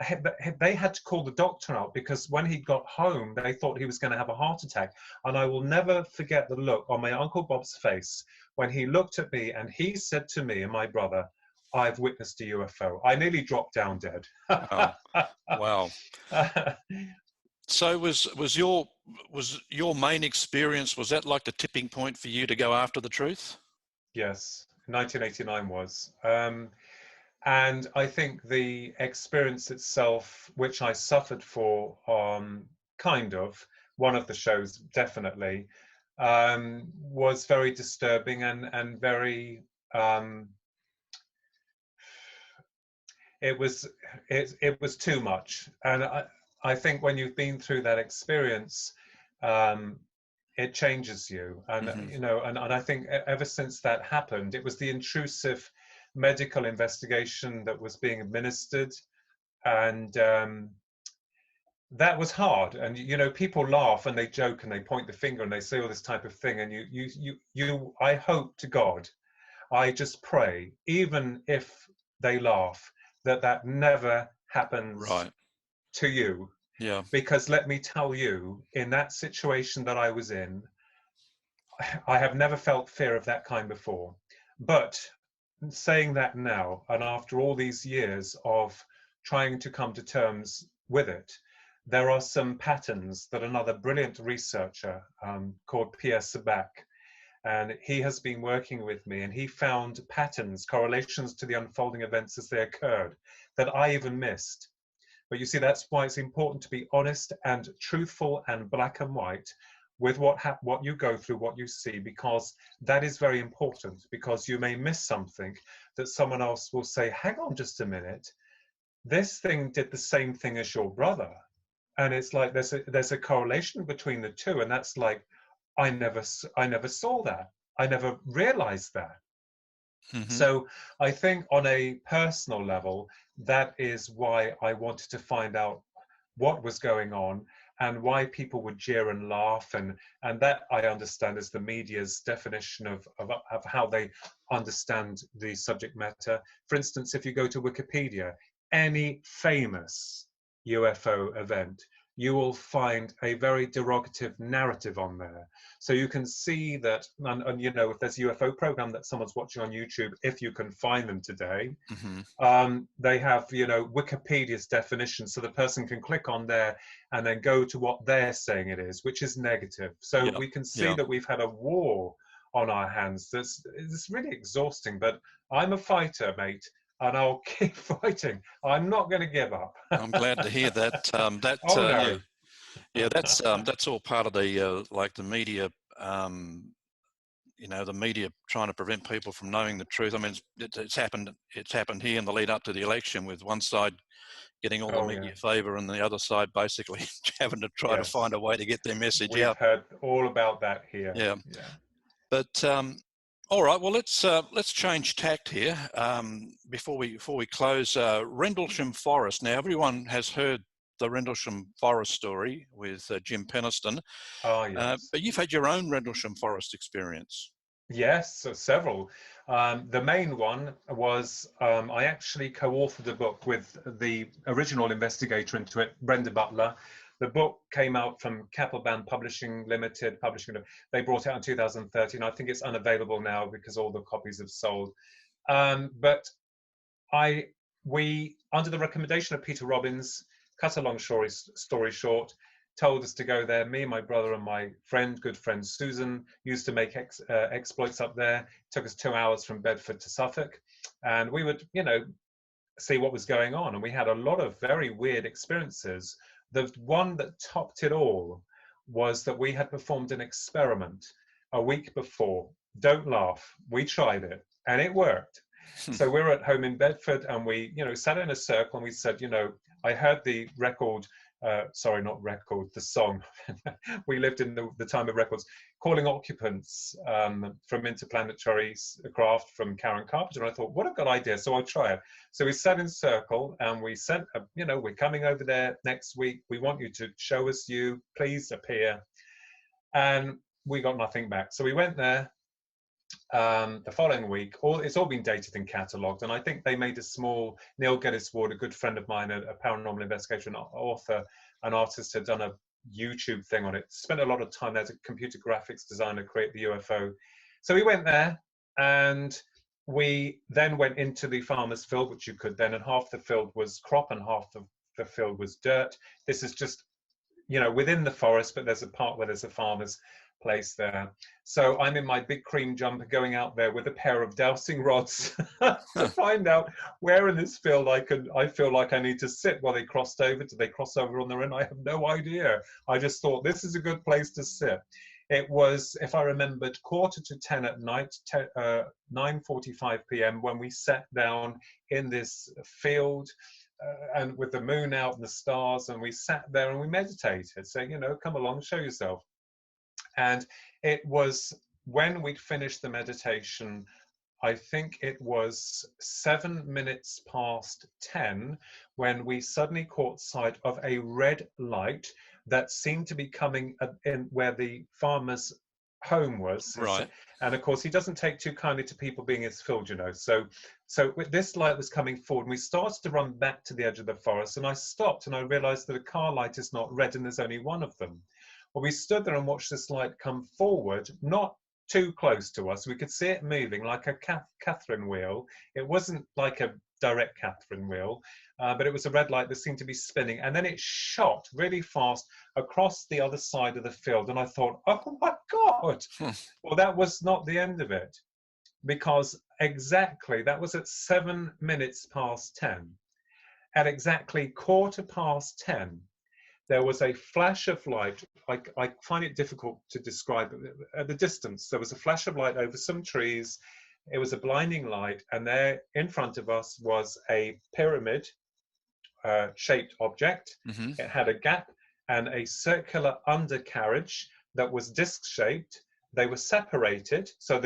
they had to call the doctor out, because when he got home, they thought he was going to have a heart attack. And I will never forget the look on my Uncle Bob's face when he looked at me and he said to me and my brother, "I've witnessed a UFO." I nearly dropped down dead. Oh, wow. So was your main experience, was that like the tipping point for you to go after the truth? Yes, 1989 was. And I think the experience itself, which I suffered for, kind of, one of the shows definitely, was very disturbing and very, it was too much. And I think when you've been through that experience, it changes you. And, you know, and I think ever since that happened, it was the intrusive medical investigation that was being administered, and that was hard. And you know, people laugh and they joke and they point the finger and they say all this type of thing, and you I hope to God, I just pray, even if they laugh, that never happens to you. Yeah. Because let me tell you, in that situation that I was in, I have never felt fear of that kind before. But saying that now, and after all these years of trying to come to terms with it, there are some patterns that another brilliant researcher called Pierre Sabak, and he has been working with me, and he found patterns, correlations to the unfolding events as they occurred that I even missed. But you see, that's why it's important to be honest and truthful and black and white with what you go through, what you see, because that is very important, because you may miss something that someone else will say, hang on just a minute, this thing did the same thing as your brother. And it's like there's a correlation between the two, and that's like, I never saw that. I never realized that. Hmm. So I think on a personal level, that is why I wanted to find out what was going on and why people would jeer and laugh. And that I understand is the media's definition of how they understand the subject matter. For instance, if you go to Wikipedia, any famous UFO event, you will find a very derogative narrative on there. So you can see that, and you know, if there's a UFO program that someone's watching on YouTube, if you can find them today, Hmm. they have, you know, Wikipedia's definition, so the person can click on there and then go to what they're saying it is, which is negative. So Yeah. we can see Yeah. that we've had a war on our hands. It's really exhausting, but I'm a fighter, mate, and I'll keep fighting. I'm not going to give up. I'm glad to hear that. Oh Yeah, no. yeah, that's all part of the like the media. The media trying to prevent people from knowing the truth. I mean, it's happened. It's happened here in the lead up to the election, with one side getting all the Oh yeah. media favor, and the other side basically having to try to find Yes. a way to get their message We've out. heard all about that here. Yeah, Yeah. but all right. Well, let's change tact here before we close. Rendlesham Forest. Now, everyone has heard the Rendlesham Forest story with Jim Penniston, Oh yes. but you've had your own Rendlesham Forest experience. Yes, so several. The main one was I actually co-authored a book with the original investigator into it, Brenda Butler. The book came out from Capelban Publishing Limited. They brought it out in 2013. I think it's unavailable now because all the copies have sold. But we, under the recommendation of Peter Robbins, cut a long story short, told us to go there. Me and my brother and my good friend Susan used to make exploits up there. It took us 2 hours from Bedford to Suffolk, and we would, you know, see what was going on. And we had a lot of very weird experiences. The one that topped it all was that we had performed an experiment a week before. Don't laugh. We tried it, and it worked. So we were at home in Bedford, and we, you know, sat in a circle, and we said, you know, I heard the record, sorry, not record, the song. We lived in the time of records, calling occupants from interplanetary craft from Karen Carpenter. And I thought, what a good idea. So I'll try it. So we sat in circle, and we sent, you know, we're coming over there next week. We want you to show us you. Please appear. And we got nothing back. So we went there. The following week, it's all been dated and catalogued, and I think they made a small, Neil Geddes Ward, a good friend of mine, a paranormal investigator and author, an artist, had done a YouTube thing on it, spent a lot of time there as a computer graphics designer, create the UFO. So we went there, and we then went into the farmer's field, which you could then, and half the field was crop and half of the field was dirt. This is just, you know, within the forest, but there's a part where there's a farmer's place there. So I'm in my big cream jumper going out there with a pair of dowsing rods to find out where in this field I feel like I need to sit while they crossed over. Did they cross over on their own? I have no idea. I just thought this is a good place to sit. It was, if I remembered, 9:45 at night, 9:45 p.m. when we sat down in this field, and with the moon out and the stars, and we sat there and we meditated, saying, you know, come along, show yourself. And it was when we'd finished the meditation, I think it was 7 minutes past 10, when we suddenly caught sight of a red light that seemed to be coming in where the farmer's home was. Right. And of course, he doesn't take too kindly to people being his field, you know. So this light was coming forward, and we started to run back to the edge of the forest, and I stopped and I realized that a car light is not red and there's only one of them. Well, we stood there and watched this light come forward, not too close to us. We could see it moving like a Catherine wheel. It wasn't like a direct Catherine wheel, but it was a red light that seemed to be spinning. And then it shot really fast across the other side of the field. And I thought, oh my God. Well, that was not the end of it, because exactly, that was at 7 minutes past 10. At exactly 10:15, there was a flash of light. I find it difficult to describe. At the distance, there was a flash of light over some trees. It was a blinding light, and there in front of us was a pyramid shaped object. Mm-hmm. It had a gap and a circular undercarriage that was disc shaped. They were separated. So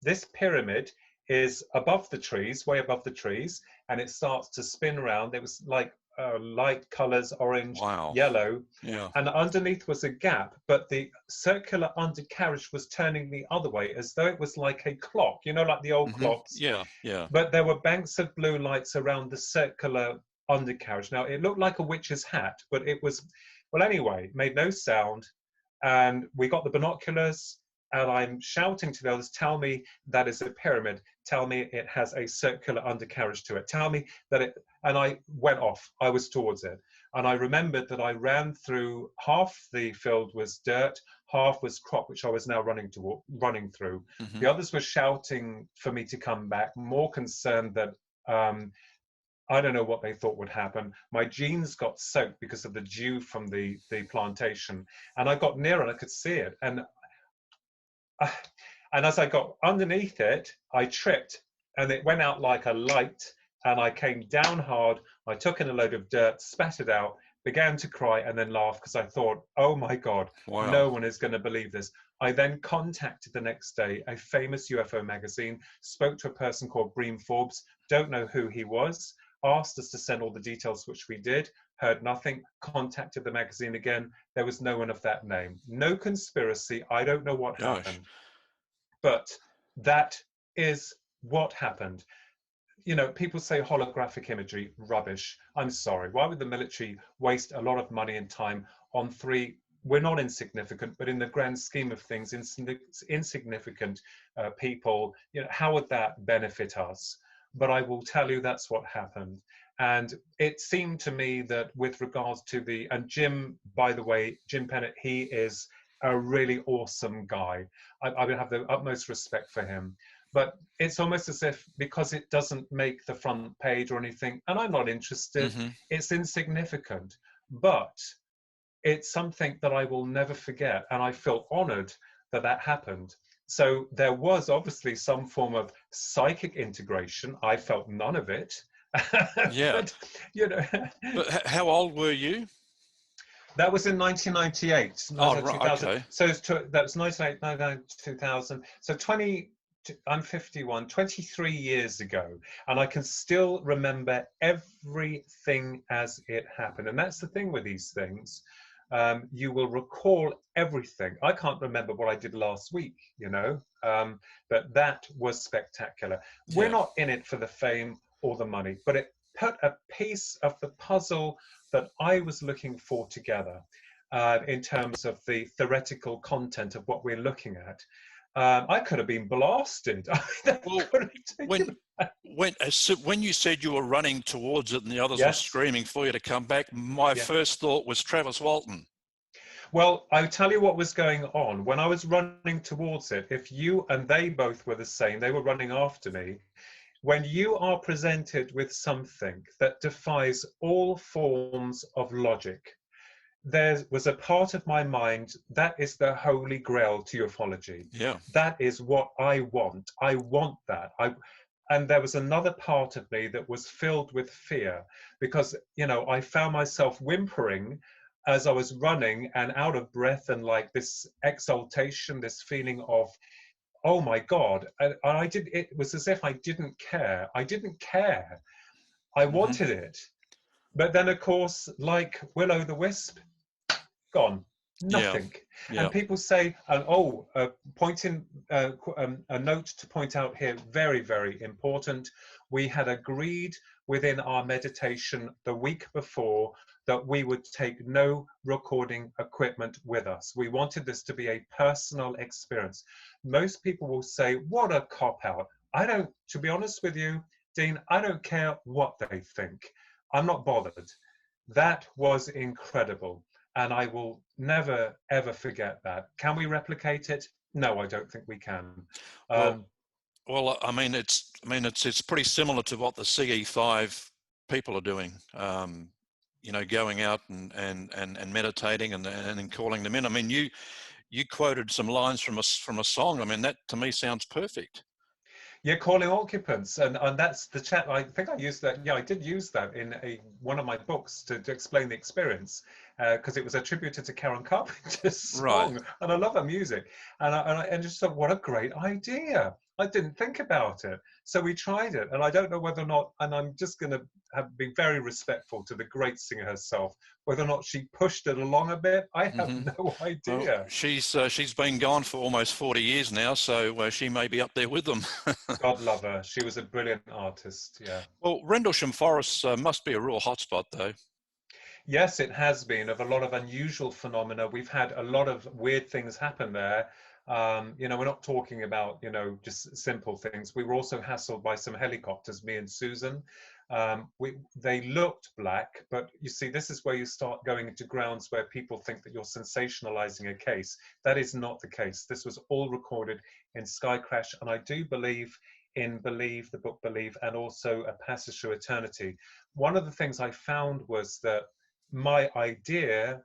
this pyramid is above the trees, way above the trees, and it starts to spin around. It was like light colors, orange, Wow. yellow, Yeah. and underneath was a gap, but the circular undercarriage was turning the other way as though it was like a clock, you know, like the old clocks. Yeah. Yeah. But there were banks of blue lights around the circular undercarriage. Now, it looked like a witch's hat, but it was, well, anyway, made no sound. And we got the binoculars, and I'm shouting to the others, tell me that is a pyramid. Tell me it has a circular undercarriage to it. Tell me that it, and I went off. I was towards it. And I remembered that I ran through, half the field was dirt, half was crop, which I was now running through. The others were shouting for me to come back, more concerned that I don't know what they thought would happen. My jeans got soaked because of the dew from the plantation, and I got near and I could see it. And as I got underneath it, I tripped, and it went out like a light, and I came down hard. I took in a load of dirt, spat it out, began to cry, and then laugh because I thought, oh my God, no one is going to believe this. I then contacted the next day a famous UFO magazine, spoke to a person called Bream Forbes, don't know who he was, asked us to send all the details, which we did, heard nothing, contacted the magazine again. There was no one of that name. No conspiracy. I don't know what happened. But that is what happened. You know, people say holographic imagery, rubbish. I'm sorry. Why would the military waste a lot of money and time on three? We're not insignificant, but in the grand scheme of things, insignificant people, you know, how would that benefit us? But I will tell you that's what happened. And it seemed to me that with regards to and Jim, by the way, Jim Pennant, he is a really awesome guy. I would have the utmost respect for him. But it's almost as if, because it doesn't make the front page or anything, and I'm not interested, it's insignificant. But it's something that I will never forget. And I feel honored that that happened. So there was obviously some form of psychic integration. I felt none of it. Yeah. But, you know. But how old were you? That was in 1998. Oh, right, okay. So that was 1999, 2000. So I'm 51, 23 years ago. And I can still remember everything as it happened. And that's the thing with these things. You will recall everything. I can't remember what I did last week, you know, but that was spectacular. Yeah. We're not in it for the fame or the money, but it put a piece of the puzzle that I was looking for together in terms of the theoretical content of what we're looking at. I could have been blasted. Well, when you said you were running towards it and the others were screaming for you to come back, my first thought was Travis Walton. Well, I'll tell you what was going on. When I was running towards it, if you and they both were the same, they were running after me. When you are presented with something that defies all forms of logic, there was a part of my mind that is the holy grail to ufology. Yeah. That is what I want. I want that. And there was another part of me that was filled with fear because, you know, I found myself whimpering as I was running and out of breath, and like this exaltation, this feeling of, oh my God. And it was as if I didn't care. I didn't care. I wanted it. But then, of course, like Will-o'-the-Wisp, gone. Nothing. Yeah. And people say, pointing a note to point out here, very, very important. We had agreed within our meditation the week before that we would take no recording equipment with us. We wanted this to be a personal experience. Most people will say, what a cop-out. To be honest with you, Dean, I don't care what they think. I'm not bothered. That was incredible. And I will never, ever forget that. Can we replicate it? No, I don't think we can. Well, I mean, it's pretty similar to what the CE5 people are doing. You know, going out and meditating and calling them in. I mean, you quoted some lines from a song. I mean, that to me sounds perfect. Yeah, calling occupants, and that's the chat. I think I used that. Yeah, I did use that in one of my books to explain the experience, because it was attributed to Karen Carpenter's song, and I love her music. And I just thought, what a great idea! I didn't think about it. So we tried it, and I don't know whether or not, and I'm just going to have been very respectful to the great singer herself, whether or not she pushed it along a bit. I have Hmm. no Well, idea. she's been gone for almost 40 years now, so she may be up there with them. God love her. She was a brilliant artist. Yeah. Well, Rendlesham Forest must be a real hotspot, though. Yes, it has been of a lot of unusual phenomena. We've had a lot of weird things happen there. We're not talking about, just simple things. We were also hassled by some helicopters, me and Susan. They looked black, but you see, this is where you start going into grounds where people think that you're sensationalizing a case. That is not the case. This was all recorded in Sky Crash, and I do believe in Believe, the book Believe, and also A Passage Through Eternity. One of the things I found was that my idea,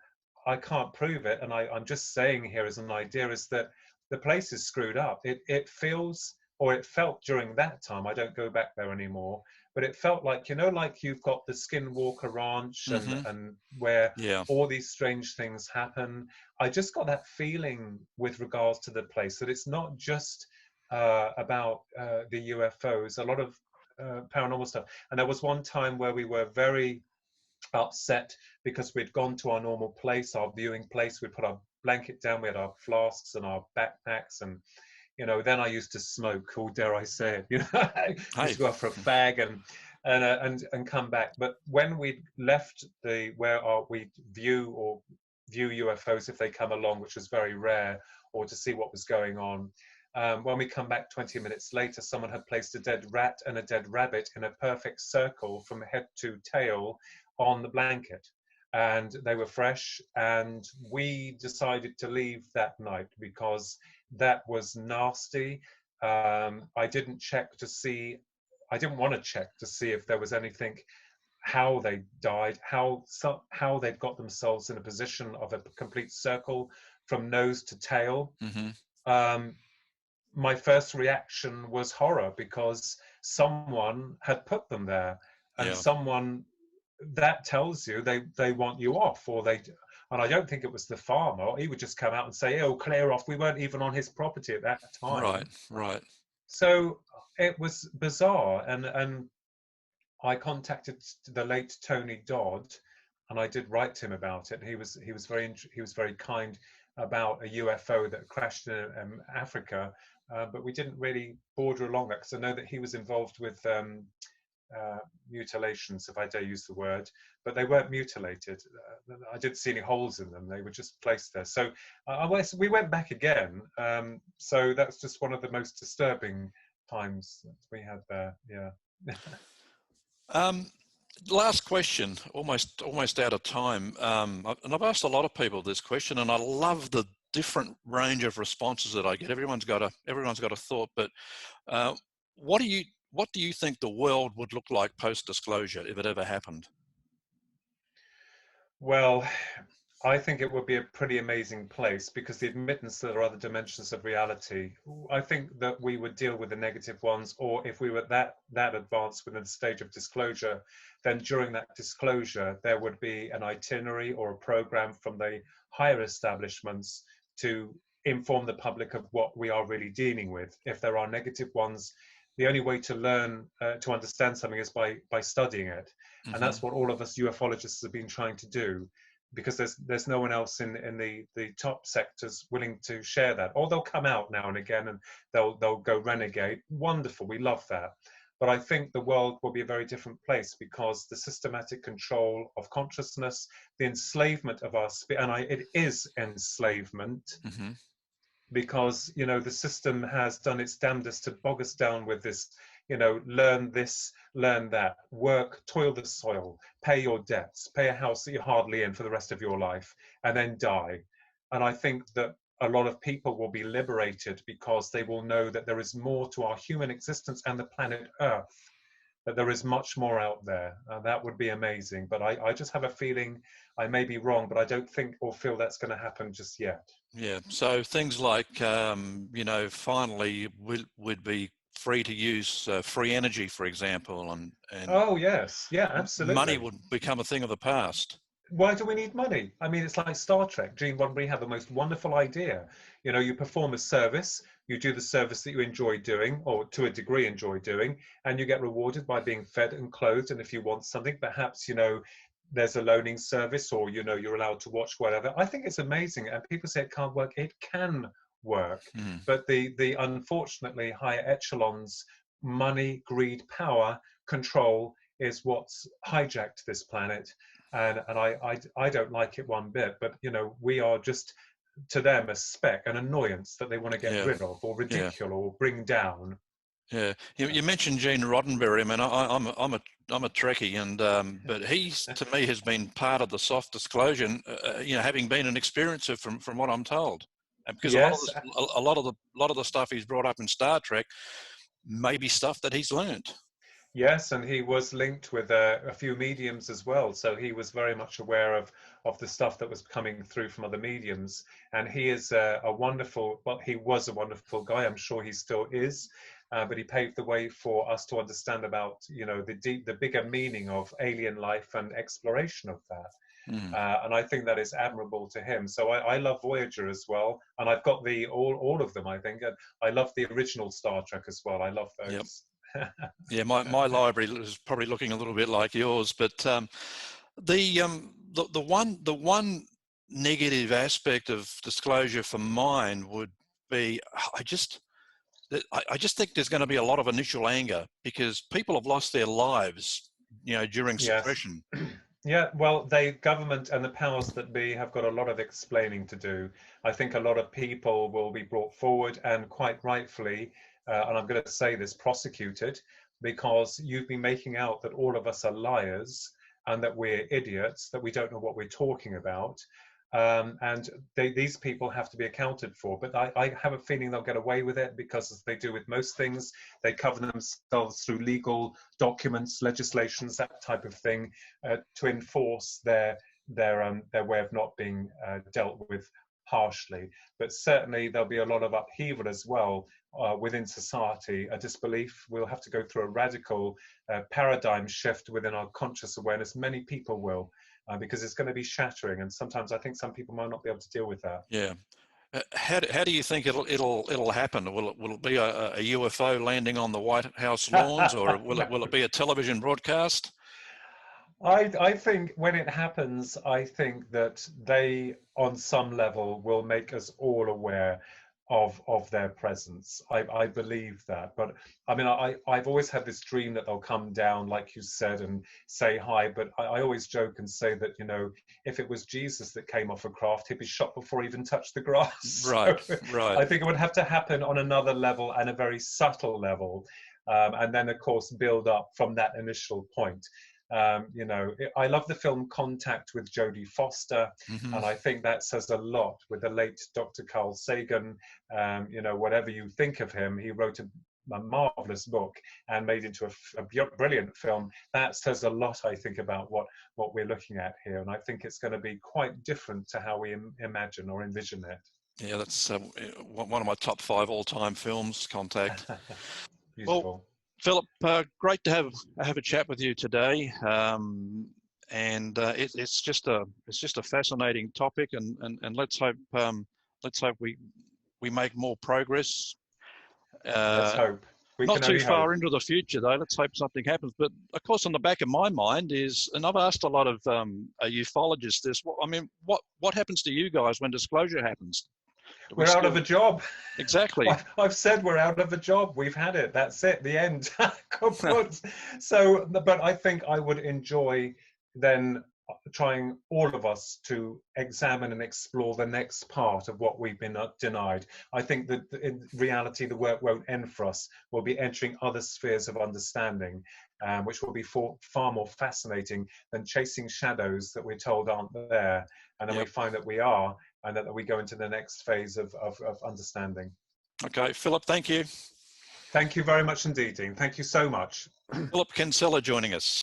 I can't prove it, and I'm just saying here as an idea, is that the place is screwed up. It feels, or it felt during that time, I don't go back there anymore, but it felt like, like you've got the Skinwalker Ranch Hmm. and where Yeah. all these strange things happen. I just got that feeling with regards to the place that it's not just about the UFOs, a lot of paranormal stuff. And there was one time where we were very upset because we'd gone to our normal place, our viewing place. We put our blanket down, we had our flasks and our backpacks, and then I used to smoke, or dare I say it, I used Hey. to go out for a fag and come back. But when we left we view UFOs if they come along, which was very rare, or to see what was going on. When we come back 20 minutes later, someone had placed a dead rat and a dead rabbit in a perfect circle from head to tail on the blanket. And they were fresh. And we decided to leave that night because that was nasty. I didn't check to see, I didn't want to check to see if there was anything, how they died, how they'd got themselves in a position of a complete circle from nose to tail. Hmm. Um, my first reaction was horror because someone had put them there, and Yeah. someone that tells you they want you off, or they. And I don't think it was the farmer. He would just come out and say, "Oh, clear off." We weren't even on his property at that Right. time, Right. so it was bizarre. And I contacted the late Tony Dodd, and I did write to him about it. He was very kind about a UFO that crashed in Africa, but we didn't really border along that because I know that he was involved with mutilations, if I dare use the word, but they weren't mutilated. I didn't see any holes in them; they were just placed there. So we went back again. So that's just one of the most disturbing times that we had there. Yeah. Um, Last question, almost out of time. And I've asked a lot of people this question, and I love the different range of responses that I get. Everyone's got a thought, but uh, what do you think the world would look like post disclosure if it ever happened? Well, I think it would be a pretty amazing place because the admittance that there are other dimensions of reality, I think that we would deal with the negative ones, or if we were that advanced within the stage of disclosure, then during that disclosure, there would be an itinerary or a program from the higher establishments to inform the public of what we are really dealing with. If there are negative ones, the only way to learn to understand something is by studying it, and Hmm. that's what all of us ufologists have been trying to do, because there's no one else in the top sectors willing to share that. Or they'll come out now and again and they'll go renegade. Wonderful, we love that. But I think the world will be a very different place because the systematic control of consciousness, the enslavement of our spirit, and it is enslavement, Hmm. because the system has done its damnedest to bog us down with this, learn this, learn that, work, toil the soil, pay your debts, pay a house that you're hardly in for the rest of your life, and then die. And I think that a lot of people will be liberated because they will know that there is more to our human existence and the planet Earth, that there is much more out there. That would be amazing. But I just have a feeling, I may be wrong, but I don't think or feel that's going to happen just yet. Yeah. So things like finally we'd be free to use free energy, for example, and Oh yes, yeah, money absolutely. would become a thing of the past. Why do we need money? I mean, it's like Star Trek. Gene Roddenberry had the most wonderful idea. You know, you perform a service, you do the service that you enjoy doing, or to a degree enjoy doing, and you get rewarded by being fed and clothed. And if you want something, perhaps, you know, there's a loaning service, or, you know, you're allowed to watch whatever. I think it's amazing. And people say it can't work. It can work. Hmm. But the unfortunately higher echelons, money, greed, power, control is what's hijacked this planet. And I don't like it one bit, but you know, we are just to them a speck, an annoyance that they want to get Yeah, rid of or yeah, ridicule or bring down. yeah. You mentioned Gene Roddenberry. I mean, I'm a Trekkie, and but he's to me has been part of the soft disclosure. And, you know, having been an experiencer from what I'm told, and because Yes, a lot of the stuff he's brought up in Star Trek may be stuff that he's learned. yes, and he was linked with a few mediums as well, so he was very much aware of the stuff that was coming through from other mediums. And he is a wonderful, well, he was a wonderful guy. I'm sure he still is, but he paved the way for us to understand about, you know, the bigger meaning of alien life and exploration of that. Mm, And I think that is admirable to him. So I love Voyager as well, and I've got the all of them, I think. And I love the original Star Trek as well. I love yep. those. Yeah, my library is probably looking a little bit like yours, but the one negative aspect of disclosure for mine would be I just think there's going to be a lot of initial anger because people have lost their lives, you know, during Yes. suppression. Yeah, well, the government and the powers that be have got a lot of explaining to do. I think a lot of people will be brought forward and quite rightfully, and I'm going to say this, prosecuted, because you've been making out that all of us are liars and that we're idiots, that we don't know what we're talking about. And these people have to be accounted for. But I have a feeling they'll get away with it because, as they do with most things, they cover themselves through legal documents, legislations, that type of thing, to enforce their way of not being dealt with harshly. But certainly there'll be a lot of upheaval as well within society, a disbelief. We'll have to go through a radical paradigm shift within our conscious awareness. Many people will, because it's going to be shattering. And sometimes I think some people might not be able to deal with that. Yeah. How do you think it'll happen? Will it be a UFO landing on the White House lawns, or No. will it be a television broadcast? I think when it happens, I think that they, on some level, will make us all aware of their presence. I believe that. But I mean, I've always had this dream that they'll come down, like you said, and say hi. But I always joke and say that, you know, if it was Jesus that came off a craft, he'd be shot before he even touched the grass. Right, So right. I think it would have to happen on another level and a very subtle level. And then, of course, build up from that initial point. You know, I love the film Contact with Jodie Foster, Hmm. and I think that says a lot with the late Dr. Carl Sagan. You know, whatever you think of him, he wrote a marvelous book and made into a brilliant film. That says a lot, I think, about what we're looking at here, and I think it's going to be quite different to how we imagine or envision it. Yeah, that's one of my top 5 all-time films, Contact. Well, Beautiful. Philip, great to have a chat with you today, and it's just a fascinating topic, and let's hope we make more progress. Let's Uh, hope. We Not can too only far hope. into the future, though. Let's hope something happens. But of course, on the back of my mind is, and I've asked a lot of ufologists this. I mean, what happens to you guys when disclosure happens? Do we We're out of still a job. exactly? I've said we're out of a job. We've had it. That's it. The end. Kaput. So, but I think I would enjoy then trying all of us to examine and explore the next part of what we've been denied. I think that in reality, the work won't end for us. We'll be entering other spheres of understanding, which will be far more fascinating than chasing shadows that we're told aren't there. And then we Yep. find that we are, and that we go into the next phase of understanding. Okay, Philip. Thank you. Thank you very much indeed, Dean. Thank you so much. Philip Kinsella joining us.